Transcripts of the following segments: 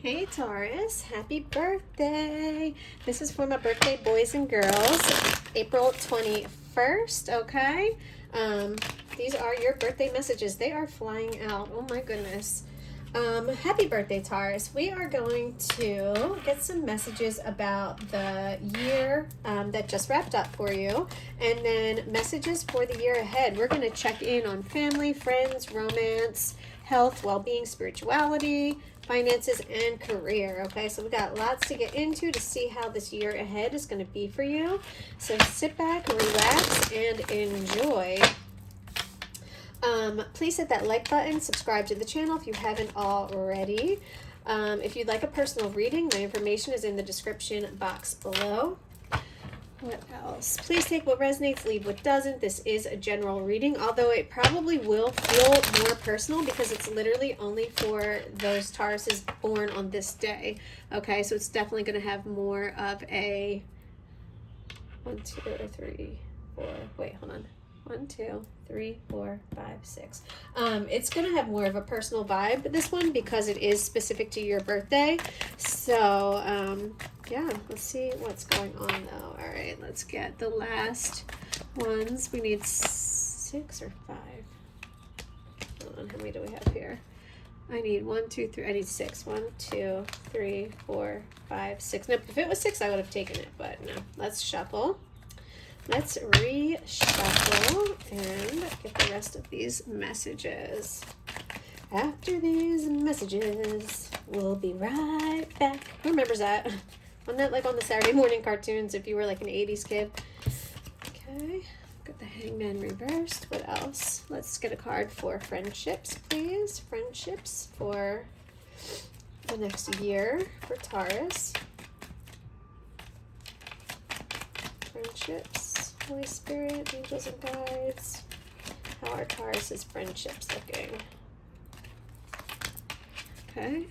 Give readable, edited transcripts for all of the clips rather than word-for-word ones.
Hey Taurus, happy birthday. This is for my birthday boys and girls, April 21st, okay? These are your birthday messages. They are flying out. Oh my goodness. Happy birthday, Taurus. We are going to get some messages about the year that just wrapped up for you, and then messages for the year ahead. We're going to check in on family, friends, romance, health, well-being, spirituality, finances, and career. Okay, so we got lots to get into to see how this year ahead is going to be for you. So sit back, relax, and enjoy. Please hit that like button, subscribe to the channel if you haven't already. If you'd like a personal reading, my information is in the description box below. What else? Please take what resonates, leave what doesn't. This is a general reading, although it probably will feel more personal because it's literally only for those Tauruses born on this day. Okay, so it's definitely going to have more of a 1, 2, 3, 4. Wait, hold on. 1, 2, 3, 4, 5, 6. It's going to have more of a personal vibe, this one, because it is specific to your birthday. So, yeah, let's see what's going on, though. All right, let's get the last ones. We need 6 or 5. Hold on, how many do we have here? I need 1, 2, 3. I need 6. 1, 2, 3, 4, 5, 6. Now, if it was 6, I would have taken it, but no. Let's shuffle. Let's reshuffle and get the rest of these messages. After these messages, we'll be right back. Who remembers that? Wasn't that like on the Saturday morning cartoons if you were like an 80s kid? Okay, got the Hangman reversed. What else? Let's get a card for friendships, please. Friendships for the next year for Taurus. Friendships, Holy Spirit, angels and guides. How are Taurus's friendships looking? Okay,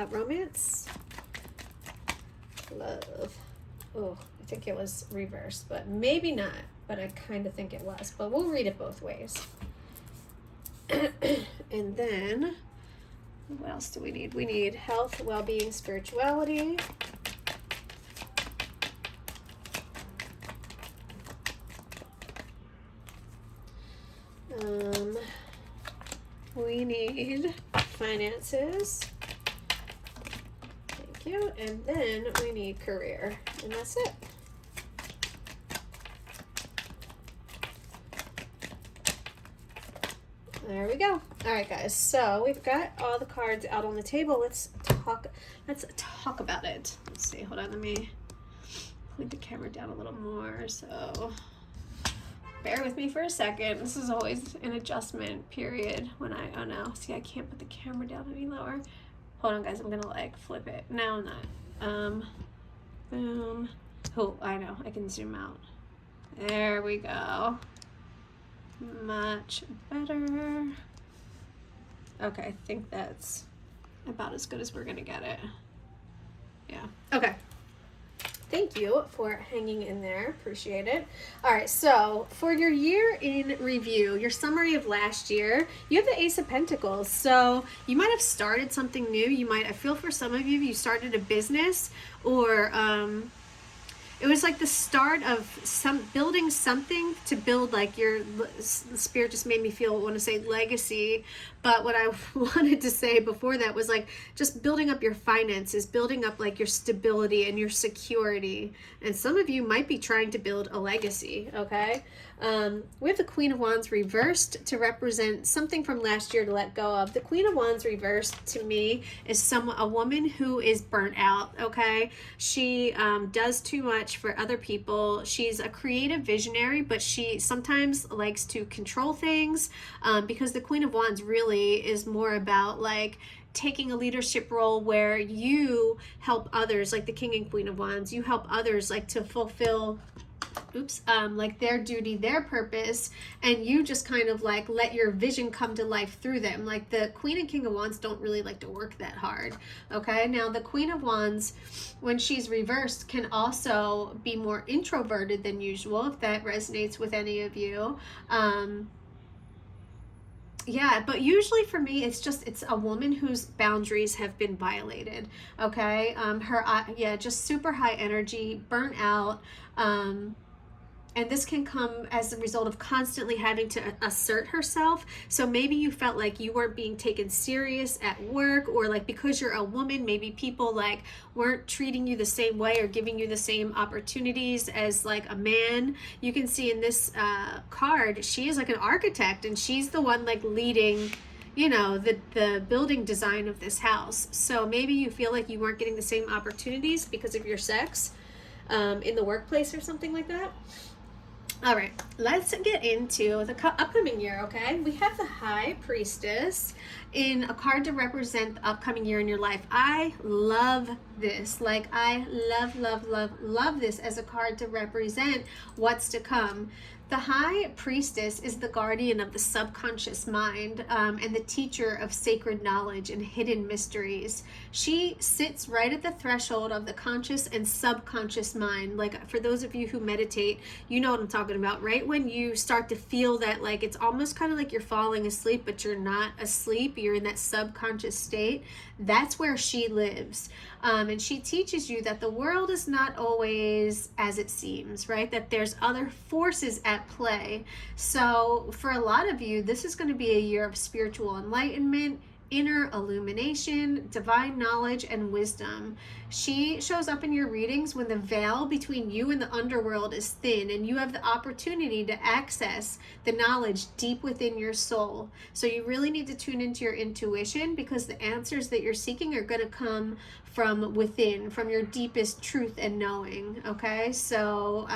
romance, love. Oh, I think it was reversed, but maybe not. But I kind of think it was. But we'll read it both ways. And then, what else do we need? We need health, well-being, spirituality. We need finances. Thank you. And then we need career. And that's it. There we go. All right, guys. So we've got all the cards out on the table. Let's talk about it. Let's see. Hold on. Let me point the camera down a little more. So bear with me for a second. This is always an adjustment period when oh no, see, I can't put the camera down any lower. Hold on, guys, I'm gonna like flip it. No, I'm not. Boom. Oh, I know, I can zoom out. There we go. Much better. Okay, I think that's about as good as we're gonna get it. Yeah, okay. Thank you for hanging in there. Appreciate it. All right, so for your year in review, your summary of last year, you have the Ace of Pentacles. So you might have started something new. I feel for some of you, you started a business, or it was like the start of building something to build, like your spirit just made me want to say legacy. But what I wanted to say before that was like just building up your finances, building up like your stability and your security. And some of you might be trying to build a legacy, okay? We have the Queen of Wands reversed to represent something from last year to let go of. The Queen of Wands reversed to me is a woman who is burnt out, okay? She does too much for other people. She's a creative visionary, but she sometimes likes to control things because the Queen of Wands really is more about like taking a leadership role where you help others, like the King and Queen of Wands. You help others like to fulfill like their duty, their purpose, and you just kind of like let your vision come to life through them. Like the Queen and King of Wands don't really like to work that hard. Okay, now the Queen of Wands, when she's reversed, can also be more introverted than usual, if that resonates with any of you. Yeah, but usually for me, it's a woman whose boundaries have been violated. Okay, yeah, just super high energy, burnt out, um, and this can come as a result of constantly having to assert herself. So maybe you felt like you weren't being taken serious at work, or like because you're a woman, maybe people like weren't treating you the same way or giving you the same opportunities as like a man. You can see in this card, she is like an architect, and she's the one like leading, you know, the building design of this house. So maybe you feel like you weren't getting the same opportunities because of your sex in the workplace or something like that. All right, let's get into the upcoming year, okay? We have the High Priestess in a card to represent the upcoming year in your life. I love this. Like, I love this as a card to represent what's to come. The High Priestess is the guardian of the subconscious mind, and the teacher of sacred knowledge and hidden mysteries. She sits right at the threshold of the conscious and subconscious mind. Like, for those of you who meditate, you know what I'm talking about. Right when you start to feel that, like, it's almost kind of like you're falling asleep, but you're not asleep. You're in that subconscious state. That's where she lives. And she teaches you that the world is not always as it seems, right? That there's other forces at play. So for a lot of you, this is going to be a year of spiritual enlightenment, inner illumination, divine knowledge, and wisdom. She shows up in your readings when the veil between you and the underworld is thin, and you have the opportunity to access the knowledge deep within your soul. So you really need to tune into your intuition, because the answers that you're seeking are going to come from within, from your deepest truth and knowing. Okay, so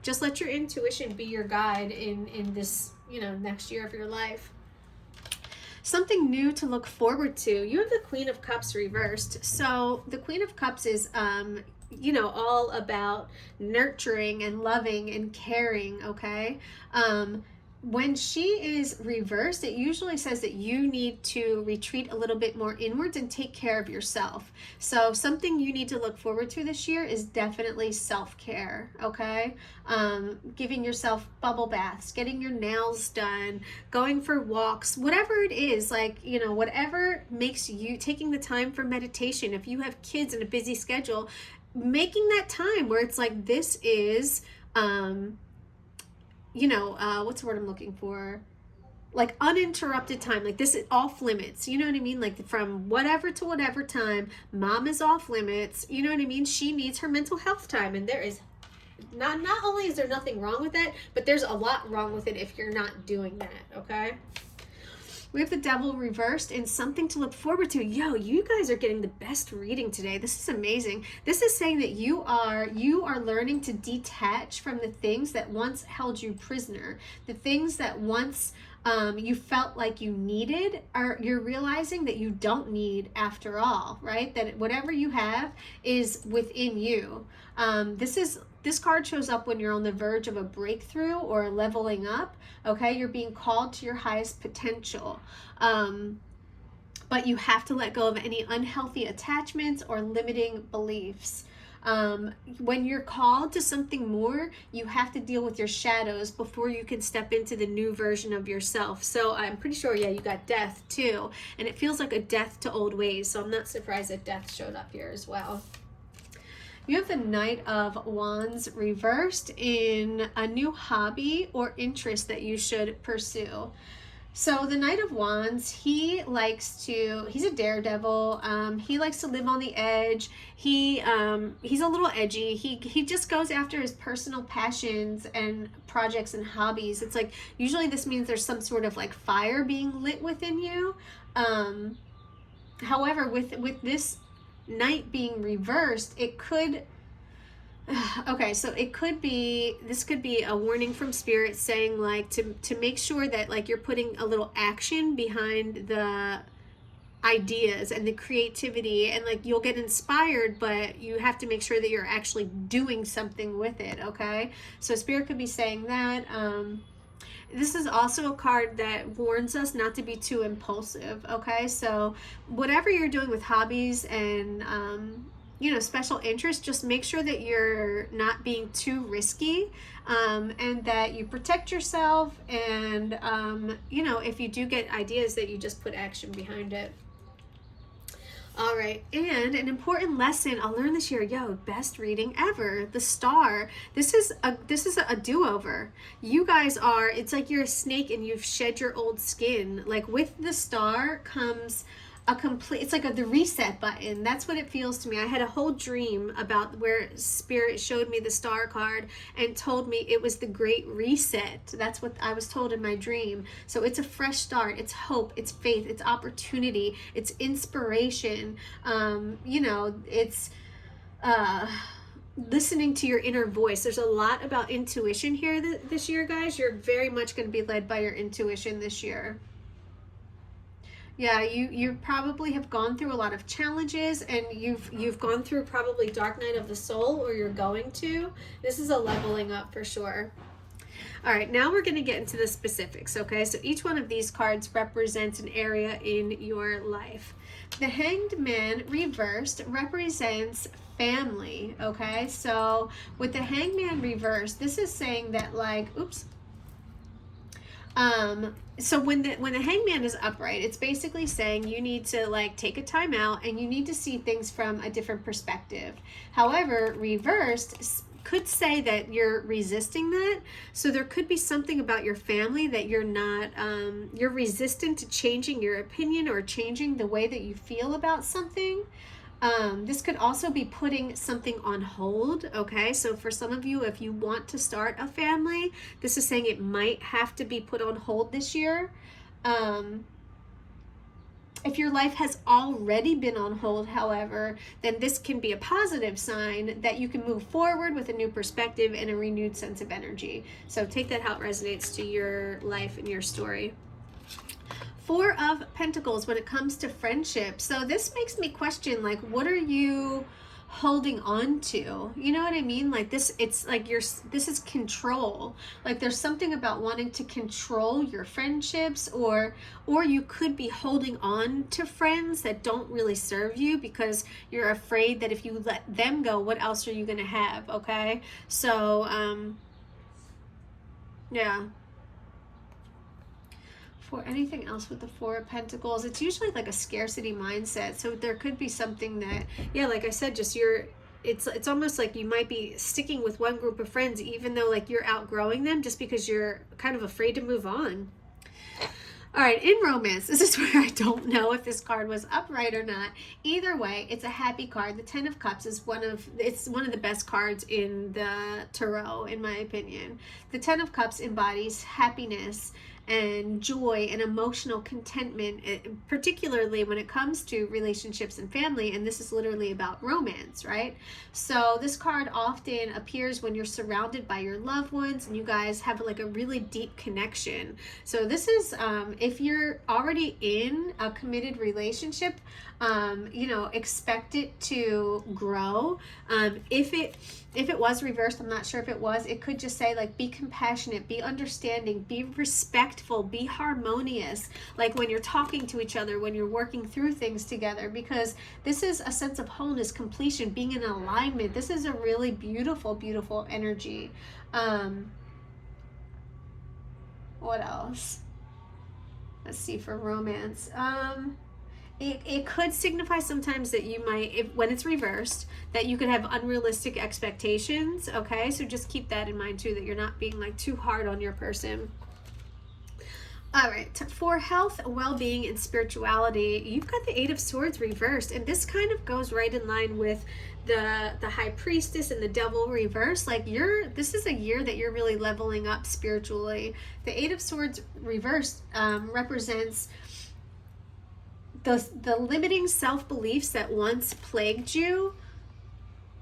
just let your intuition be your guide in this, you know, next year of your life. Something new to look forward to. You have the Queen of Cups reversed. So the Queen of Cups is you know, all about nurturing and loving and caring. Okay, when she is reversed, it usually says that you need to retreat a little bit more inwards and take care of yourself. So something you need to look forward to this year is definitely self-care, okay? Giving yourself bubble baths, getting your nails done, going for walks, whatever it is, like, you know, whatever makes you, taking the time for meditation. If you have kids and a busy schedule, making that time where it's like, this is, you know, what's the word I'm looking for? Like uninterrupted time. Like, this is off limits. You know what I mean? Like, from whatever to whatever time, mom is off limits. You know what I mean? She needs her mental health time. And there is not only is there nothing wrong with that, but there's a lot wrong with it if you're not doing that. Okay. We have the Devil reversed and something to look forward to. Yo, you guys are getting the best reading today. This is amazing. This is saying that you are learning to detach from the things that once held you prisoner. The things that once you felt like you needed, you're realizing that you don't need after all, right? That whatever you have is within you. This card shows up when you're on the verge of a breakthrough or leveling up. Okay, you're being called to your highest potential. But you have to let go of any unhealthy attachments or limiting beliefs. When you're called to something more, you have to deal with your shadows before you can step into the new version of yourself. So I'm pretty sure, yeah, you got death too. And it feels like a death to old ways. So I'm not surprised that death showed up here as well. You have the Knight of Wands reversed in a new hobby or interest that you should pursue. So the Knight of Wands, he's a daredevil. He likes to live on the edge. He's a little edgy. He just goes after his personal passions and projects and hobbies. It's like, usually this means there's some sort of like fire being lit within you. However, with this Knight being reversed, it could, okay, so this could be a warning from spirit saying like to make sure that like you're putting a little action behind the ideas and the creativity, and like you'll get inspired, but you have to make sure that you're actually doing something with it. Okay, so spirit could be saying that. This is also a card that warns us not to be too impulsive. Okay, so whatever you're doing with hobbies and special interest, just make sure that you're not being too risky, and that you protect yourself, and if you do get ideas, that you just put action behind it. All right, and an important lesson I'll learn this year. Best reading ever. The Star. This is a do-over. You guys are. It's like you're a snake and you've shed your old skin. Like with the Star comes a complete. It's like the reset button. That's what it feels to me. I had a whole dream about where Spirit showed me the Star card and told me it was the Great Reset. That's what I was told in my dream. So it's a fresh start. It's hope. It's faith. It's opportunity. It's inspiration. It's listening to your inner voice. There's a lot about intuition here this year, guys. You're very much going to be led by your intuition this year. Yeah, you probably have gone through a lot of challenges, and you've gone through probably dark night of the soul, or you're going to. This is a leveling up for sure. All right, now we're going to get into the specifics, okay? So each one of these cards represents an area in your life. The Hanged Man reversed represents family, okay? So with the Hanged Man reversed, this is saying that, like, so when the hangman is upright, it's basically saying you need to like take a time out and you need to see things from a different perspective. However, reversed could say that you're resisting that. So there could be something about your family that you're not, you're resistant to changing your opinion or changing the way that you feel about something. This could also be putting something on hold, okay? So for some of you, if you want to start a family, this is saying it might have to be put on hold this year. If your life has already been on hold, however, then this can be a positive sign that you can move forward with a new perspective and a renewed sense of energy. So take that how it resonates to your life and your story. Four of Pentacles when it comes to friendship. So this makes me question, like, what are you holding on to? You know what I mean? Like this, it's like this is control. Like there's something about wanting to control your friendships, or you could be holding on to friends that don't really serve you because you're afraid that if you let them go, what else are you going to have? Okay. So, yeah. For anything else with the Four of Pentacles, it's usually like a scarcity mindset. So there could be something that, yeah, like I said, just it's almost like you might be sticking with one group of friends even though like you're outgrowing them, just because you're kind of afraid to move on. All right, in romance, this is where I don't know if this card was upright or not. Either way, it's a happy card. The Ten of Cups is one of the best cards in the tarot, in my opinion. The Ten of Cups embodies happiness and joy and emotional contentment, particularly when it comes to relationships and family, and this is literally about romance, right? So this card often appears when you're surrounded by your loved ones and you guys have like a really deep connection. So this is if you're already in a committed relationship, expect it to grow. If it was reversed, I'm not sure if it was, it could just say like, be compassionate, be understanding, be respectful, be harmonious, like when you're talking to each other, when you're working through things together, because this is a sense of wholeness, completion, being in alignment. This is a really beautiful, beautiful energy. What else? Let's see for romance. It could signify sometimes that you might, when it's reversed, that you could have unrealistic expectations, okay? So just keep that in mind too, that you're not being like too hard on your person. All right, for health, well-being, and spirituality, you've got the Eight of Swords reversed, and this kind of goes right in line with the High Priestess and the Devil reversed. Like this is a year that you're really leveling up spiritually. The Eight of Swords reversed represents the limiting self-beliefs that once plagued you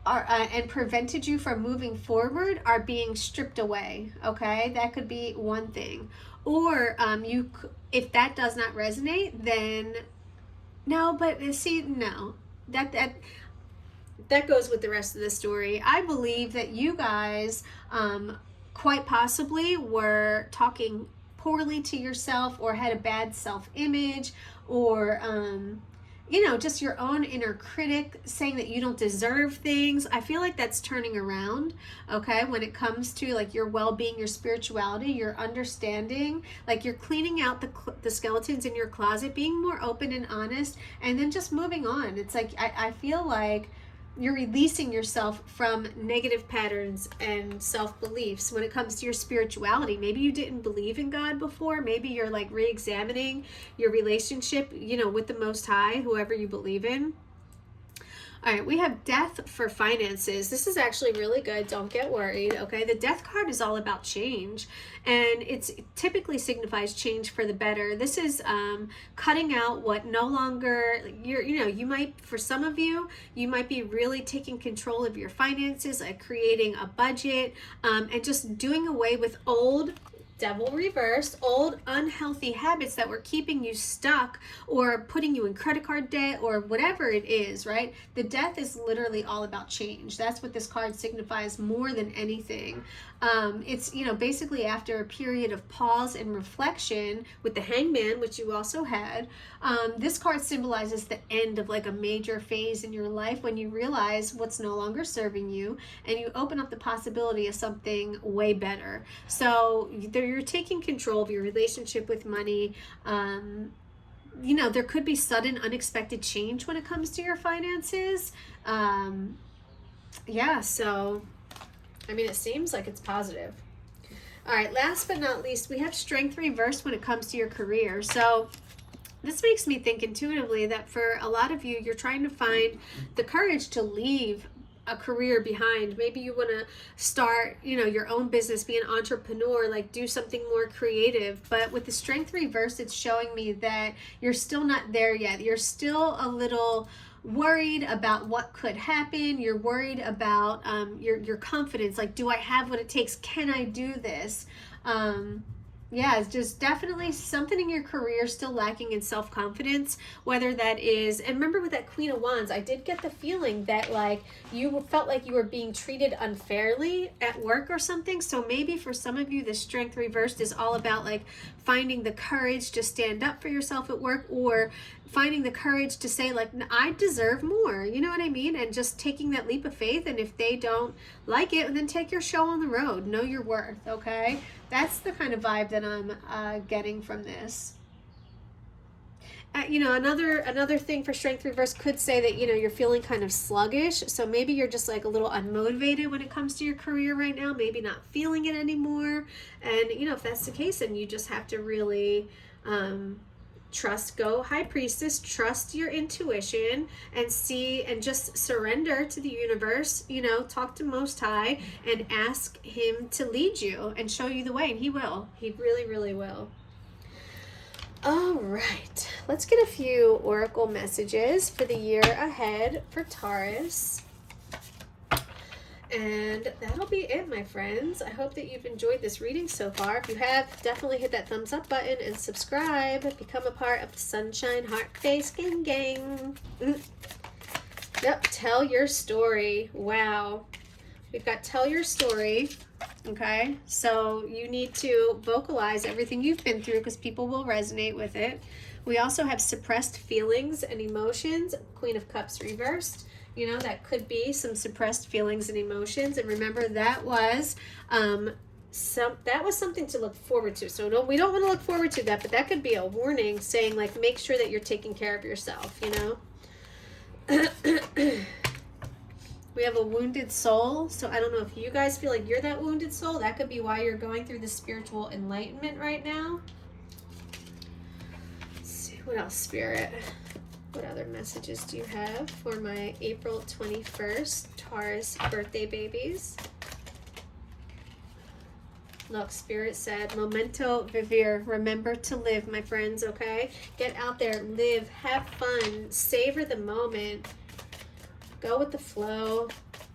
and prevented you from moving forward are being stripped away, okay? That could be one thing. Or if that does not resonate, then no, but see, no. That goes with the rest of the story. I believe that you guys quite possibly were talking poorly to yourself or had a bad self-image, or just your own inner critic saying that you don't deserve things. I feel like that's turning around, okay, when it comes to like your well-being, your spirituality, your understanding, like you're cleaning out the skeletons in your closet, being more open and honest, and then just moving on. It's like, I feel like you're releasing yourself from negative patterns and self-beliefs when it comes to your spirituality. Maybe you didn't believe in God before. Maybe you're like re-examining your relationship, with the Most High, whoever you believe in. All right, we have death for finances. This is actually really good. Don't get worried, okay? The death card is all about change, and it typically signifies change for the better. This is cutting out what no longer, you might, for some of you, you might be really taking control of your finances, like creating a budget, and just doing away with old, devil reversed, old unhealthy habits that were keeping you stuck or putting you in credit card debt or whatever it is, right? The death is literally all about change. That's what this card signifies more than anything. It's, basically after a period of pause and reflection with the Hangman, which you also had, this card symbolizes the end of like a major phase in your life when you realize what's no longer serving you and you open up the possibility of something way better. So you're taking control of your relationship with money. There could be sudden unexpected change when it comes to your finances. So it seems like it's positive. All right, last but not least, we have strength reversed when it comes to your career. So this makes me think intuitively that for a lot of you, you're trying to find the courage to leave a career behind. Maybe you want to start, your own business, be an entrepreneur, like do something more creative. But with the strength reversed, it's showing me that you're still not there yet. You're still a little worried about what could happen. You're worried about your confidence. Like, do I have what it takes? Can I do this? It's just definitely something in your career still lacking in self-confidence, whether that is, and remember with that Queen of Wands, I did get the feeling that like you felt like you were being treated unfairly at work or something. So maybe for some of you, the strength reversed is all about like finding the courage to stand up for yourself at work, or finding the courage to say like, I deserve more, you know what I mean? And just taking that leap of faith. And if they don't like it, then take your show on the road. Know your worth, okay? That's the kind of vibe that I'm getting from this. Another thing for strength reverse could say that, you're feeling kind of sluggish. So maybe you're just like a little unmotivated when it comes to your career right now, maybe not feeling it anymore. And, if that's the case, then you just have to really go High Priestess, trust your intuition and see and just surrender to the universe, talk to Most High and ask him to lead you and show you the way, and he will. He really, really will. All right, let's get a few oracle messages for the year ahead for Taurus. And that'll be it, my friends. I hope that you've enjoyed this reading so far. If you have, definitely hit that thumbs up button and subscribe. Become a part of the Sunshine Heart Face Gang. Yep, tell your story. Wow. We've got tell your story. Okay, so you need to vocalize everything you've been through because people will resonate with it. We also have suppressed feelings and emotions. Queen of Cups reversed. That could be some suppressed feelings and emotions. And remember, that was something to look forward to. So we don't want to look forward to that, but that could be a warning saying like, make sure that you're taking care of yourself, We have a wounded soul. So I don't know if you guys feel like you're that wounded soul. That could be why you're going through the spiritual enlightenment right now. Let's see, what else, Spirit? What other messages do you have for my April 21st Taurus birthday babies? Look, Spirit said, memento vivere. Remember to live, my friends, okay? Get out there, live, have fun, savor the moment. Go with the flow,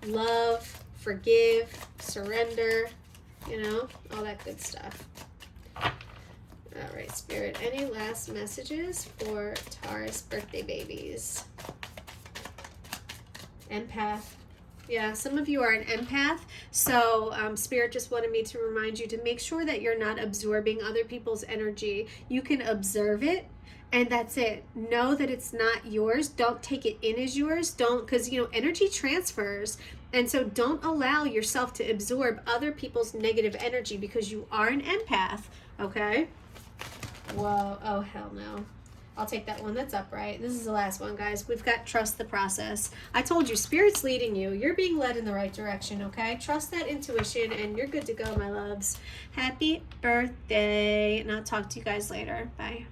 love, forgive, surrender, all that good stuff. All right, Spirit, any last messages for Taurus birthday babies? Empath. Yeah, some of you are an empath. So Spirit just wanted me to remind you to make sure that you're not absorbing other people's energy. You can observe it, And that's it. Know that it's not yours. Don't take it in as yours. Don't, because, you know, energy transfers. And so don't allow yourself to absorb other people's negative energy because you are an empath, okay? Whoa. Oh, hell no. I'll take that one that's upright. This is the last one, guys. We've got trust the process. I told you, Spirit's leading you. You're being led in the right direction, okay? Trust that intuition, and you're good to go, my loves. Happy birthday. And I'll talk to you guys later. Bye.